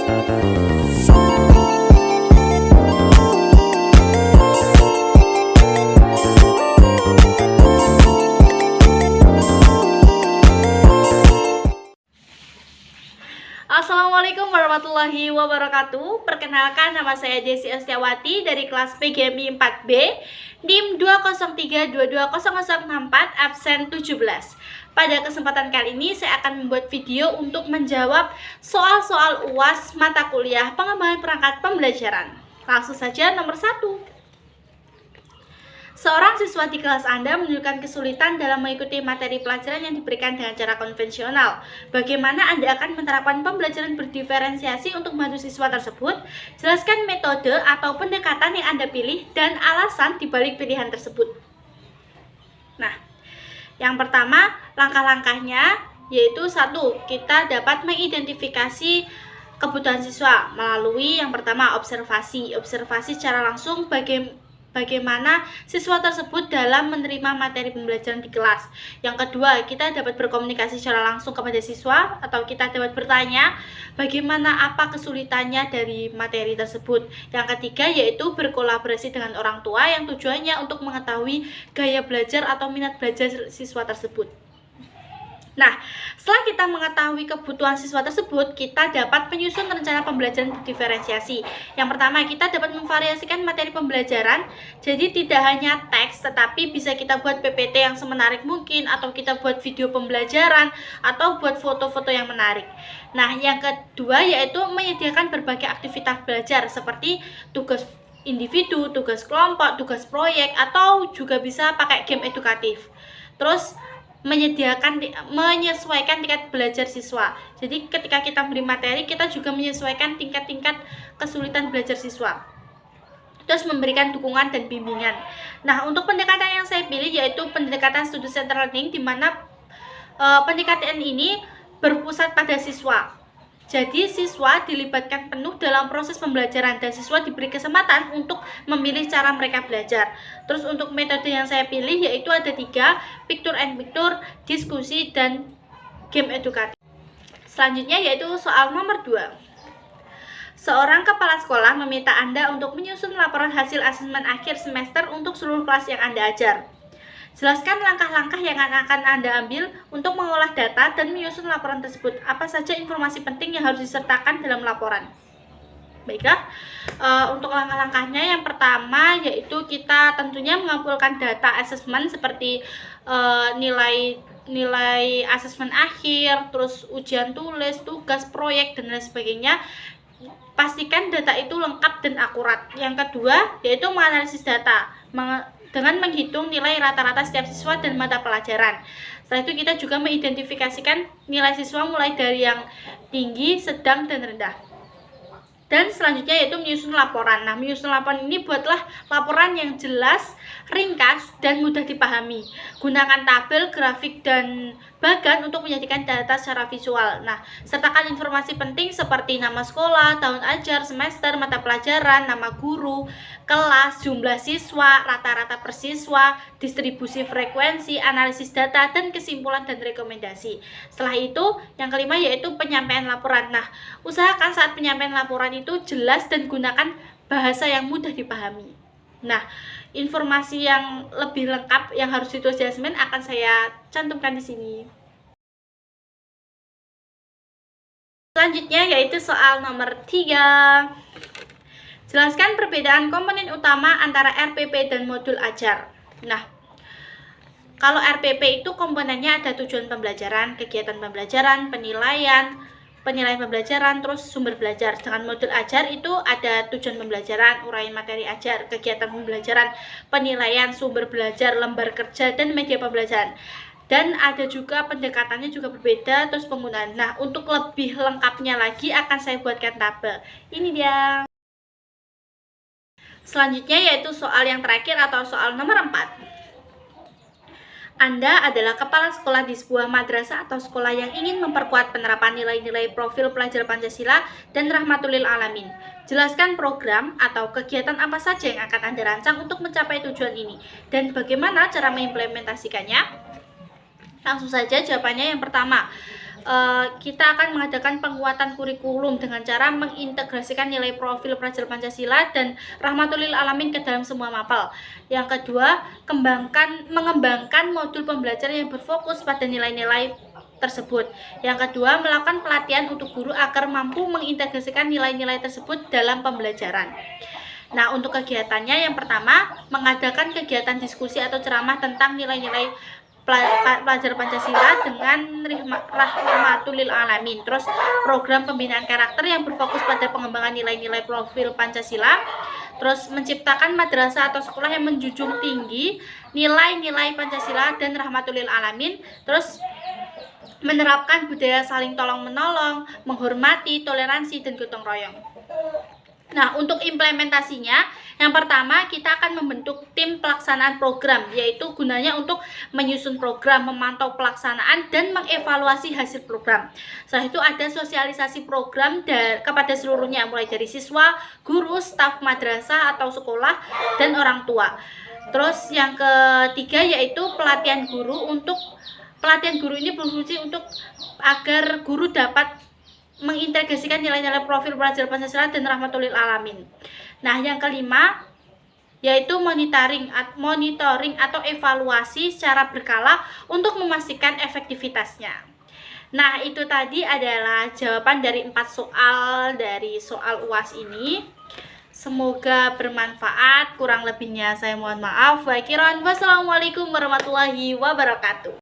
Assalamualaikum warahmatullahi wabarakatuh. Perkenalkan, nama saya Desi Astiawati dari kelas PGMI 4B, NIM 203220064, absen 17. Pada kesempatan kali ini saya akan membuat video untuk menjawab soal-soal UAS mata kuliah pengembangan perangkat pembelajaran. Langsung saja nomor 1. Seorang siswa di kelas Anda menunjukkan kesulitan dalam mengikuti materi pelajaran yang diberikan dengan cara konvensional. Bagaimana Anda akan menerapkan pembelajaran berdiferensiasi untuk membantu siswa tersebut? Jelaskan metode atau pendekatan yang Anda pilih dan alasan dibalik pilihan tersebut. Nah, yang pertama, langkah-langkahnya yaitu 1. Kita dapat mengidentifikasi kebutuhan siswa melalui yang pertama observasi secara langsung bagaimana siswa tersebut dalam menerima materi pembelajaran di kelas. Yang kedua, kita dapat berkomunikasi secara langsung kepada siswa atau kita dapat bertanya bagaimana apa kesulitannya dari materi tersebut. Yang ketiga yaitu berkolaborasi dengan orang tua yang tujuannya untuk mengetahui gaya belajar atau minat belajar siswa tersebut. Nah, setelah kita mengetahui kebutuhan siswa tersebut, kita dapat menyusun rencana pembelajaran berdiferensiasi. Yang pertama, kita dapat memvariasikan materi pembelajaran, jadi tidak hanya teks, tetapi bisa kita buat PPT yang semenarik mungkin, atau kita buat video pembelajaran, atau buat foto-foto yang menarik. Nah, yang kedua yaitu menyediakan berbagai aktivitas belajar, seperti tugas individu, tugas kelompok, tugas proyek, atau juga bisa pakai game edukatif. Terus, menyesuaikan tingkat belajar siswa. Jadi ketika kita beri materi, kita juga menyesuaikan tingkat-tingkat kesulitan belajar siswa. Terus memberikan dukungan dan bimbingan. Nah, untuk pendekatan yang saya pilih yaitu pendekatan student centered learning, di mana pendekatan ini berpusat pada siswa. Jadi siswa dilibatkan penuh dalam proses pembelajaran dan siswa diberi kesempatan untuk memilih cara mereka belajar. Terus untuk metode yang saya pilih yaitu ada 3, picture and picture, diskusi, dan game edukatif. Selanjutnya yaitu soal nomor 2. Seorang kepala sekolah meminta Anda untuk menyusun laporan hasil asesmen akhir semester untuk seluruh kelas yang Anda ajar. Jelaskan langkah-langkah yang akan Anda ambil untuk mengolah data dan menyusun laporan tersebut. Apa saja informasi penting yang harus disertakan dalam laporan? Baiklah, untuk langkah-langkahnya yang pertama yaitu kita tentunya mengumpulkan data asesmen seperti nilai asesmen akhir, terus ujian tulis, tugas, proyek, dan lain sebagainya. Pastikan data itu lengkap dan akurat. Yang kedua yaitu menganalisis data dengan menghitung nilai rata-rata setiap siswa dan mata pelajaran. Setelah itu kita juga mengidentifikasikan nilai siswa mulai dari yang tinggi, sedang, dan rendah. Dan selanjutnya yaitu menyusun laporan. Nah, menyusun laporan ini buatlah laporan yang jelas, ringkas, dan mudah dipahami. Gunakan tabel, grafik, dan bagan untuk menyajikan data secara visual. Nah, sertakan informasi penting seperti nama sekolah, tahun ajar, semester, mata pelajaran, nama guru, kelas, jumlah siswa, rata-rata per siswa, distribusi frekuensi, analisis data, dan kesimpulan dan rekomendasi. Setelah itu, yang kelima yaitu penyampaian laporan. Nah, usahakan saat penyampaian laporan itu jelas dan gunakan bahasa yang mudah dipahami. Nah, informasi yang lebih lengkap yang harus ditulis di asesmen akan saya cantumkan di sini. Selanjutnya yaitu soal nomor 3. Jelaskan perbedaan komponen utama antara RPP dan modul ajar. Nah, kalau RPP itu komponennya ada tujuan pembelajaran, kegiatan pembelajaran, penilaian pembelajaran, terus sumber belajar. Dengan modul ajar itu ada tujuan pembelajaran, uraian materi ajar, kegiatan pembelajaran, penilaian, sumber belajar, lembar kerja, dan media pembelajaran. Dan ada juga pendekatannya juga berbeda, terus penggunaan. Nah, untuk lebih lengkapnya lagi akan saya buatkan tabel. Ini dia. Selanjutnya yaitu soal yang terakhir atau soal nomor 4. Anda adalah kepala sekolah di sebuah madrasah atau sekolah yang ingin memperkuat penerapan nilai-nilai profil pelajar Pancasila dan Rahmatul lil Alamin. Jelaskan program atau kegiatan apa saja yang akan Anda rancang untuk mencapai tujuan ini dan bagaimana cara mengimplementasikannya. Langsung saja jawabannya yang pertama. kita akan mengadakan penguatan kurikulum dengan cara mengintegrasikan nilai profil pelajar Pancasila dan rahmatul lil alamin ke dalam semua mapel. Yang kedua, mengembangkan modul pembelajaran yang berfokus pada nilai-nilai tersebut. Yang kedua, melakukan pelatihan untuk guru agar mampu mengintegrasikan nilai-nilai tersebut dalam pembelajaran. Nah, untuk kegiatannya yang pertama, mengadakan kegiatan diskusi atau ceramah tentang nilai-nilai pelajar Pancasila dengan rahmatul lil alamin. Terus program pembinaan karakter yang berfokus pada pengembangan nilai-nilai profil Pancasila. Terus menciptakan madrasah atau sekolah yang menjunjung tinggi nilai-nilai Pancasila dan rahmatul lil alamin. Terus menerapkan budaya saling tolong-menolong, menghormati, toleransi, dan gotong royong. Nah, untuk implementasinya, yang pertama kita akan membentuk tim pelaksanaan program, yaitu gunanya untuk menyusun program, memantau pelaksanaan, dan mengevaluasi hasil program. Setelah itu ada sosialisasi program kepada seluruhnya, mulai dari siswa, guru, staf madrasah atau sekolah, dan orang tua. Terus yang ketiga yaitu pelatihan guru ini berfungsi untuk agar guru dapat mengintegrasikan nilai-nilai profil pelajar Pancasila dan rahmatul lil alamin. Nah, yang kelima yaitu monitoring atau evaluasi secara berkala untuk memastikan efektivitasnya. Nah, itu tadi adalah jawaban dari 4 soal dari soal UAS ini. Semoga bermanfaat. Kurang lebihnya saya mohon maaf. Wassalamualaikum warahmatullahi wabarakatuh.